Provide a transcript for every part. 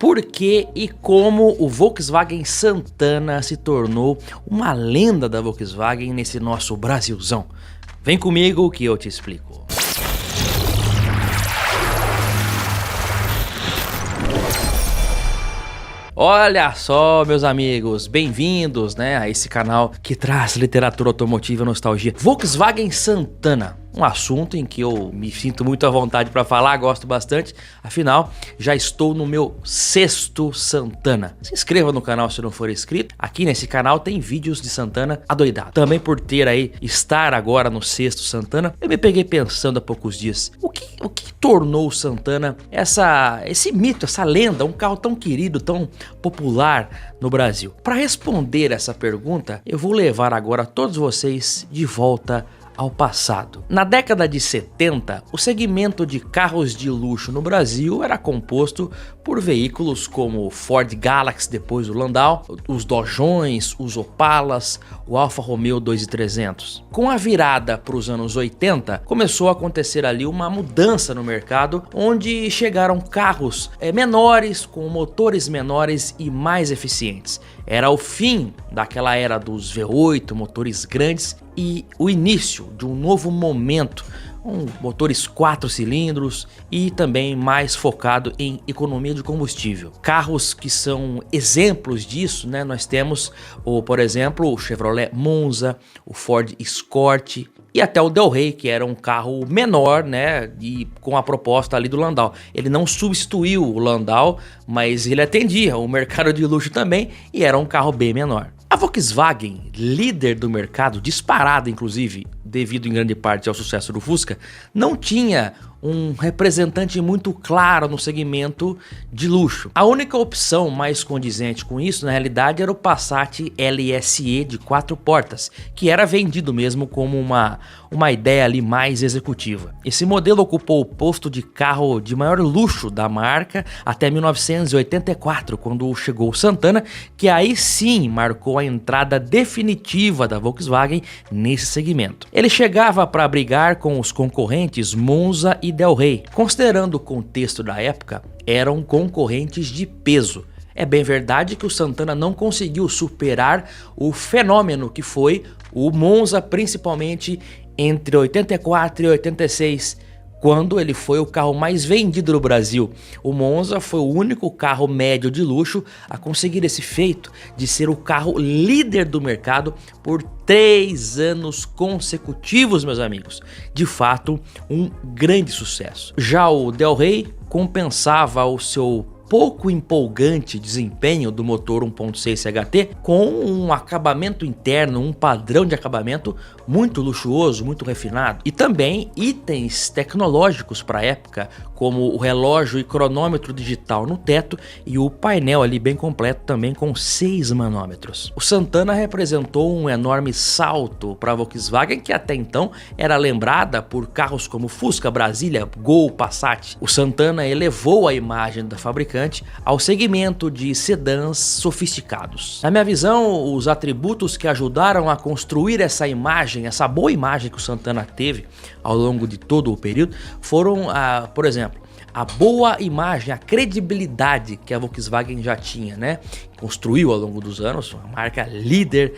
por que e como o Volkswagen Santana se tornou uma lenda da Volkswagen nesse nosso Brasilzão. Vem comigo que eu te explico. Olha só, meus amigos, bem-vindos, a esse canal que traz literatura automotiva e nostalgia. Volkswagen Santana, um assunto em que eu me sinto muito à vontade para falar, gosto bastante, afinal, já estou no meu 6º Santana. Se inscreva no canal se não for inscrito, aqui nesse canal tem vídeos de Santana adoidado. Também por estar agora no 6º Santana, eu me peguei pensando há poucos dias, o que tornou o Santana esse mito, essa lenda, um carro tão querido, tão popular no Brasil? Para responder essa pergunta, eu vou levar agora todos vocês de volta ao passado. Na década de 70, o segmento de carros de luxo no Brasil era composto por veículos como o Ford Galaxy, depois o Landau, os Dojões, os Opalas, o Alfa Romeo 2300. Com a virada para os anos 80, começou a acontecer ali uma mudança no mercado, onde chegaram carros menores, com motores menores e mais eficientes. Era o fim daquela era dos V8, motores grandes, e o início de um novo momento, motores 4 cilindros e também mais focado em economia de combustível. Carros que são exemplos disso, nós temos, por exemplo, o Chevrolet Monza, o Ford Escort e até o Del Rey, que era um carro menor, e com a proposta ali do Landau. Ele não substituiu o Landau, mas ele atendia o mercado de luxo também e era um carro bem menor. A Volkswagen, líder do mercado, disparada inclusive, devido em grande parte ao sucesso do Fusca, não tinha um representante muito claro no segmento de luxo. A única opção mais condizente com isso, na realidade, era o Passat LSE de 4 portas, que era vendido mesmo como uma ideia ali mais executiva. Esse modelo ocupou o posto de carro de maior luxo da marca até 1984, quando chegou o Santana, que aí sim marcou a entrada definitiva da Volkswagen nesse segmento. Ele chegava para brigar com os concorrentes Monza e Del Rey. Considerando o contexto da época, eram concorrentes de peso. É bem verdade que o Santana não conseguiu superar o fenômeno que foi o Monza, principalmente entre 84 e 86, quando ele foi o carro mais vendido no Brasil. O Monza foi o único carro médio de luxo a conseguir esse feito de ser o carro líder do mercado por 3 anos consecutivos, meus amigos. De fato, um grande sucesso. Já o Del Rey compensava o seu pouco empolgante desempenho do motor 1.6 CHT com um acabamento interno, um padrão de acabamento muito luxuoso, muito refinado, e também itens tecnológicos para a época, como o relógio e cronômetro digital no teto e o painel ali bem completo também com 6 manômetros. O Santana representou um enorme salto para a Volkswagen, que até então era lembrada por carros como Fusca, Brasília, Gol, Passat. O Santana elevou a imagem da fabricante ao segmento de sedãs sofisticados. Na minha visão, os atributos que ajudaram a construir essa imagem, essa boa imagem que o Santana teve ao longo de todo o período, foram, por exemplo, a boa imagem, a credibilidade que a Volkswagen já tinha, construiu ao longo dos anos, uma marca líder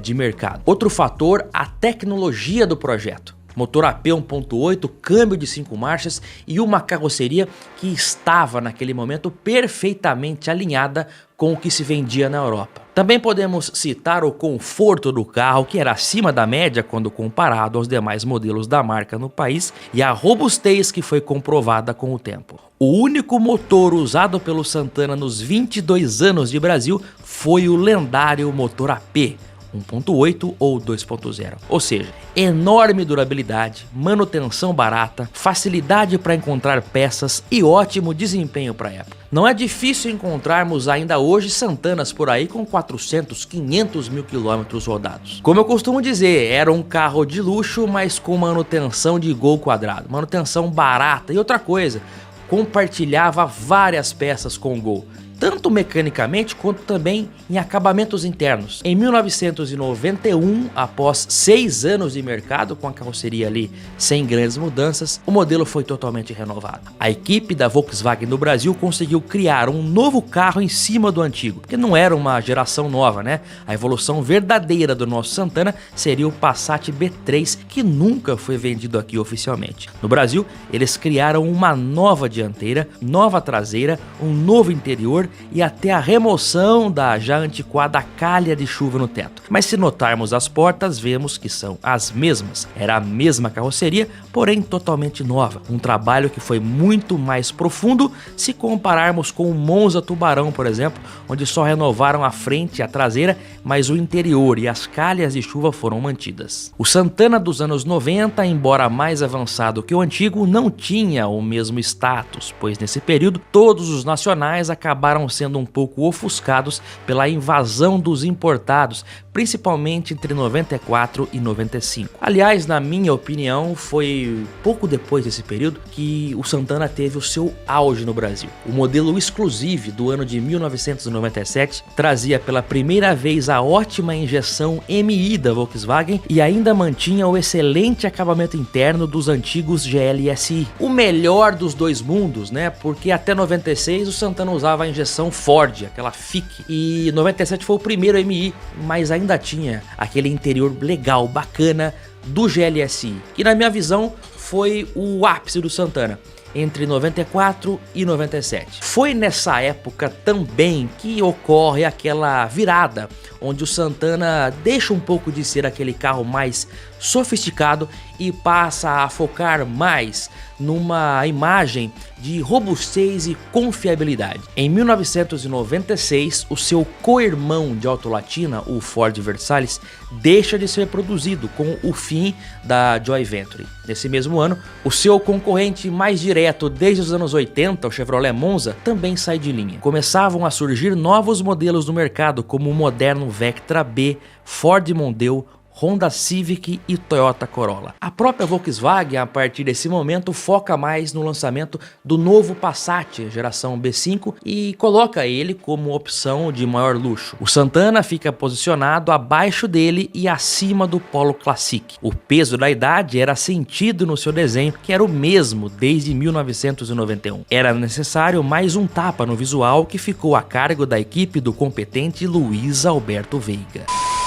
de mercado. Outro fator, a tecnologia do projeto. Motor AP 1.8, câmbio de 5 marchas e uma carroceria que estava naquele momento perfeitamente alinhada com o que se vendia na Europa. Também podemos citar o conforto do carro, que era acima da média quando comparado aos demais modelos da marca no país, e a robustez que foi comprovada com o tempo. O único motor usado pelo Santana nos 22 anos de Brasil foi o lendário motor AP 1.8 ou 2.0, ou seja, enorme durabilidade, manutenção barata, facilidade para encontrar peças e ótimo desempenho para a época. Não é difícil encontrarmos ainda hoje Santanas por aí com 400, 500 mil quilômetros rodados. Como eu costumo dizer, era um carro de luxo, mas com manutenção de Gol quadrado, manutenção barata. E outra coisa, compartilhava várias peças com o Gol, tanto mecanicamente quanto também em acabamentos internos. Em 1991, após 6 anos de mercado com a carroceria ali sem grandes mudanças, o modelo foi totalmente renovado. A equipe da Volkswagen no Brasil conseguiu criar um novo carro em cima do antigo, porque não era uma geração nova, né? A evolução verdadeira do nosso Santana seria o Passat B3, que nunca foi vendido aqui oficialmente. No Brasil, eles criaram uma nova dianteira, nova traseira, um novo interior e até a remoção da já antiquada calha de chuva no teto. Mas se notarmos as portas, vemos que são as mesmas. Era a mesma carroceria, porém totalmente nova. Um trabalho que foi muito mais profundo se compararmos com o Monza Tubarão, por exemplo, onde só renovaram a frente e a traseira, mas o interior e as calhas de chuva foram mantidas. O Santana dos anos 90, embora mais avançado que o antigo, não tinha o mesmo status, pois nesse período todos os nacionais acabaram sendo um pouco ofuscados pela invasão dos importados, principalmente entre 94 e 95. Aliás, na minha opinião, foi pouco depois desse período que o Santana teve o seu auge no Brasil. O modelo Exclusive do ano de 1997 trazia pela primeira vez a ótima injeção MI da Volkswagen e ainda mantinha o excelente acabamento interno dos antigos GLSI. O melhor dos dois mundos, né? Porque até 96 o Santana usava a injeção Ford, aquela FIC, e 97 foi o primeiro MI, mas ainda tinha aquele interior legal, bacana do GLSI, que na minha visão foi o ápice do Santana entre 94 e 97. Foi nessa época também que ocorre aquela virada, onde o Santana deixa um pouco de ser aquele carro mais sofisticado e passa a focar mais numa imagem de robustez e confiabilidade. Em 1996, o seu co-irmão de autolatina, o Ford Versailles, deixa de ser produzido com o fim da Joy Venture. Nesse mesmo ano, o seu concorrente mais direto desde os anos 80, o Chevrolet Monza, também sai de linha. Começavam a surgir novos modelos no mercado, como o moderno Vectra B, Ford Mondeo, Honda Civic e Toyota Corolla. A própria Volkswagen, a partir desse momento, foca mais no lançamento do novo Passat geração B5 e coloca ele como opção de maior luxo. O Santana fica posicionado abaixo dele e acima do Polo Classic. O peso da idade era sentido no seu desenho, que era o mesmo desde 1991. Era necessário mais um tapa no visual, que ficou a cargo da equipe do competente Luiz Alberto Veiga.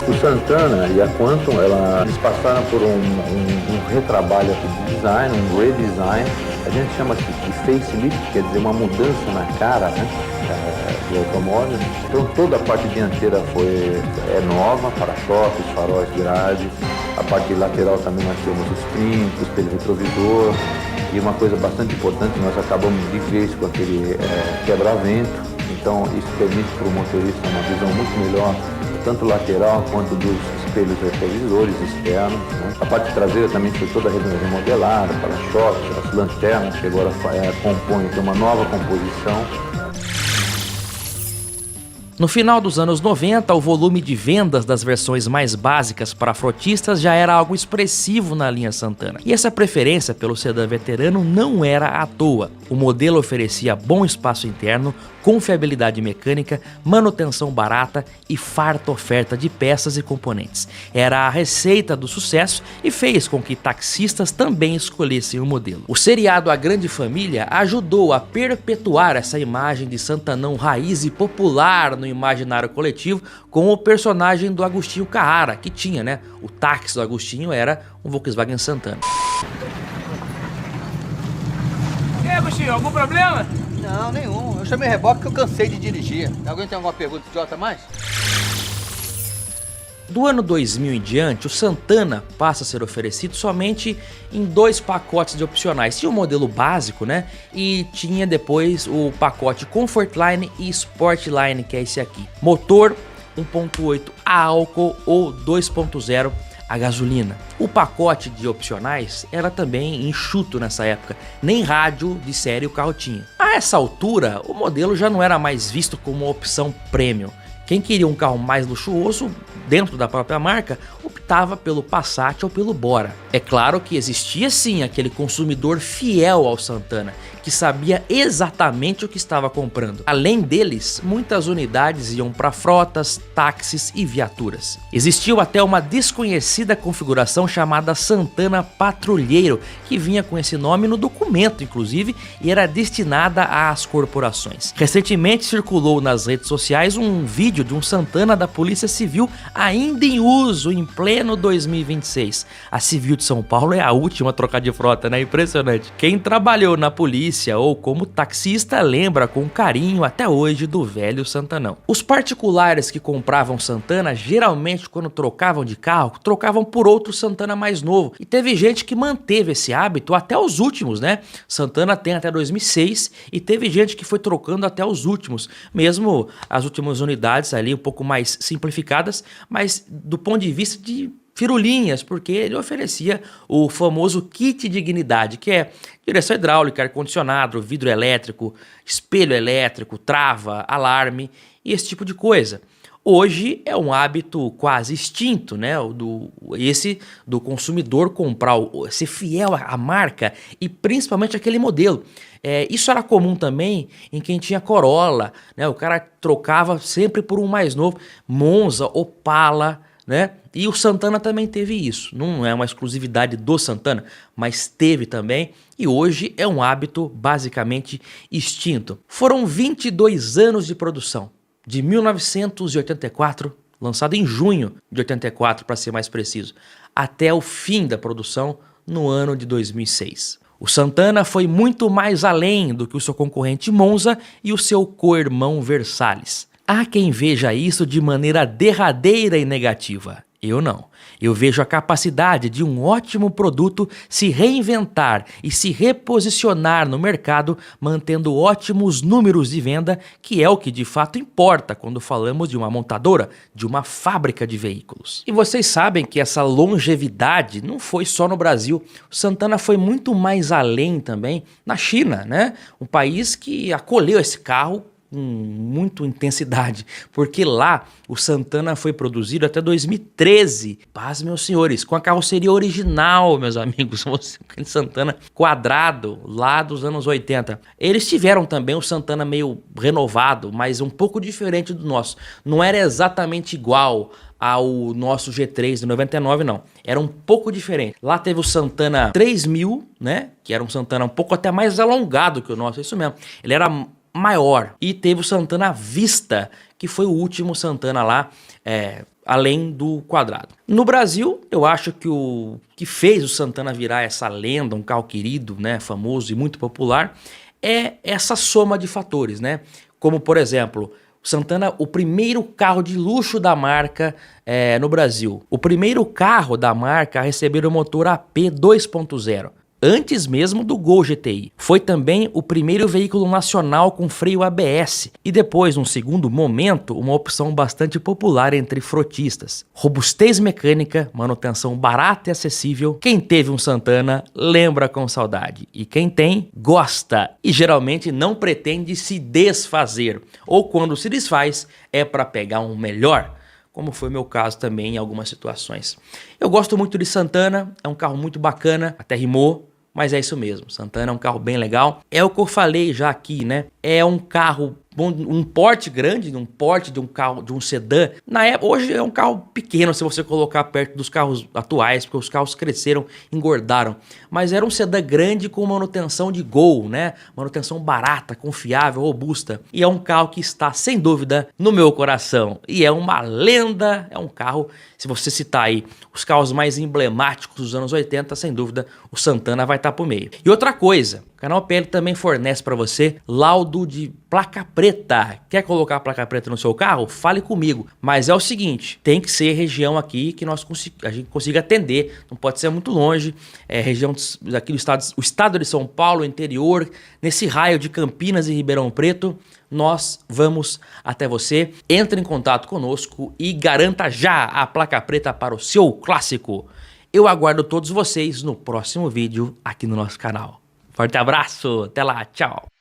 O Santana e a Quantum, eles passaram por um retrabalho de design, um redesign. A gente chama de facelift, quer dizer, uma mudança na cara, né, do automóvel. Então toda a parte dianteira é nova, para-choques, faróis, grades. A parte lateral também nós temos os brincos, espelho retrovisor. E uma coisa bastante importante, nós acabamos de vez com aquele quebra-vento. Então isso permite para o motorista uma visão muito melhor, tanto lateral quanto dos espelhos retrovisores externos, né? A parte traseira também foi toda remodelada, para-choques, as lanternas que agora compõem uma nova composição. No final dos anos 90, o volume de vendas das versões mais básicas para frotistas já era algo expressivo na linha Santana. E essa preferência pelo sedã veterano não era à toa. O modelo oferecia bom espaço interno, confiabilidade mecânica, manutenção barata e farta oferta de peças e componentes. Era a receita do sucesso e fez com que taxistas também escolhessem o modelo. O seriado A Grande Família ajudou a perpetuar essa imagem de Santanão raiz e popular no imaginário coletivo, com o personagem do Agostinho Carrara, que tinha, né? O táxi do Agostinho era um Volkswagen Santana. E aí, Agostinho, algum problema? Não, nenhum. Eu chamei reboque porque eu cansei de dirigir. Alguém tem alguma pergunta idiota a mais? Do ano 2000 em diante, o Santana passa a ser oferecido somente em 2 pacotes de opcionais. Tinha o modelo básico, né? E tinha depois o pacote Comfortline e Sportline, que é esse aqui. Motor 1.8 a álcool ou 2.0 a gasolina. O pacote de opcionais era também enxuto nessa época, nem rádio de série o carro tinha. A essa altura, o modelo já não era mais visto como uma opção premium. Quem queria um carro mais luxuoso, dentro da própria marca, optava pelo Passat ou pelo Bora. É claro que existia sim aquele consumidor fiel ao Santana, que sabia exatamente o que estava comprando. Além deles, muitas unidades iam para frotas, táxis e viaturas. Existiu até uma desconhecida configuração chamada Santana Patrulheiro, que vinha com esse nome no documento, inclusive, e era destinada às corporações. Recentemente circulou nas redes sociais um vídeo de um Santana da Polícia Civil ainda em uso em pleno 2026. A Civil de São Paulo é a última a trocar de frota, né? Impressionante. Quem trabalhou na polícia ou como taxista lembra com carinho até hoje do velho Santanão. Os particulares que compravam Santana, geralmente quando trocavam de carro, trocavam por outro Santana mais novo. E teve gente que manteve esse hábito até os últimos, né? Santana tem até 2006 e teve gente que foi trocando até os últimos, mesmo as últimas unidades ali um pouco mais simplificadas, mas do ponto de vista de firulinhas, porque ele oferecia o famoso kit dignidade, que é direção hidráulica, ar-condicionado, vidro elétrico, espelho elétrico, trava, alarme e esse tipo de coisa. Hoje é um hábito quase extinto, né? Esse do consumidor comprar, ser fiel à marca e principalmente aquele modelo. Isso era comum também em quem tinha Corolla, né? O cara trocava sempre por um mais novo, Monza, Opala, né? E o Santana também teve isso. Não é uma exclusividade do Santana, mas teve também. E hoje é um hábito basicamente extinto. Foram 22 anos de produção. De 1984, lançado em junho de 84, para ser mais preciso, até o fim da produção no ano de 2006. O Santana foi muito mais além do que o seu concorrente Monza e o seu co-irmão Versalhes. Há quem veja isso de maneira derradeira e negativa. Eu não. Eu vejo a capacidade de um ótimo produto se reinventar e se reposicionar no mercado, mantendo ótimos números de venda, que é o que de fato importa quando falamos de uma montadora, de uma fábrica de veículos. E vocês sabem que essa longevidade não foi só no Brasil. O Santana foi muito mais além também na China, né? Um país que acolheu esse carro com muita intensidade, porque lá o Santana foi produzido até 2013, paz meus senhores, com a carroceria original, meus amigos, aquele Santana quadrado lá dos anos 80. Eles tiveram também o Santana meio renovado, mas um pouco diferente do nosso, não era exatamente igual ao nosso G3 de 99, não. Era um pouco diferente. Lá teve o Santana 3000, né, que era um Santana um pouco até mais alongado que o nosso, é isso mesmo. Ele era maior. E teve o Santana Vista, que foi o último Santana lá, além do quadrado. No Brasil, eu acho que o que fez o Santana virar essa lenda, um carro querido, né, famoso e muito popular, é essa soma de fatores, né? Como, por exemplo, o Santana, o primeiro carro de luxo da marca no Brasil. O primeiro carro da marca a receber o motor AP 2.0. Antes mesmo do Gol GTI. Foi também o primeiro veículo nacional com freio ABS e depois, num segundo momento, uma opção bastante popular entre frotistas. Robustez mecânica, manutenção barata e acessível. Quem teve um Santana lembra com saudade e quem tem, gosta e geralmente não pretende se desfazer ou quando se desfaz é para pegar um melhor, como foi meu caso também em algumas situações. Eu gosto muito de Santana, é um carro muito bacana, até rimou. Mas é isso mesmo, Santana é um carro bem legal. É o que eu falei já aqui, né? É um carro, um porte grande, um porte de um carro, de um sedã. Na época, hoje é um carro pequeno se você colocar perto dos carros atuais, porque os carros cresceram, engordaram. Mas era um sedã grande com manutenção de Gol, né? Manutenção barata, confiável, robusta. E é um carro que está, sem dúvida, no meu coração. E é uma lenda, é um carro, se você citar aí os carros mais emblemáticos dos anos 80, sem dúvida, o Santana vai estar por meio. E outra coisa, o canal PL também fornece para você laudo de placa preta. Quer colocar a placa preta no seu carro? Fale comigo. Mas é o seguinte, tem que ser região aqui que a gente consiga atender. Não pode ser muito longe. É região daqui do estado, o estado de São Paulo, interior, nesse raio de Campinas e Ribeirão Preto. Nós vamos até você. Entre em contato conosco e garanta já a placa preta para o seu clássico. Eu aguardo todos vocês no próximo vídeo aqui no nosso canal. Forte abraço, até lá, tchau!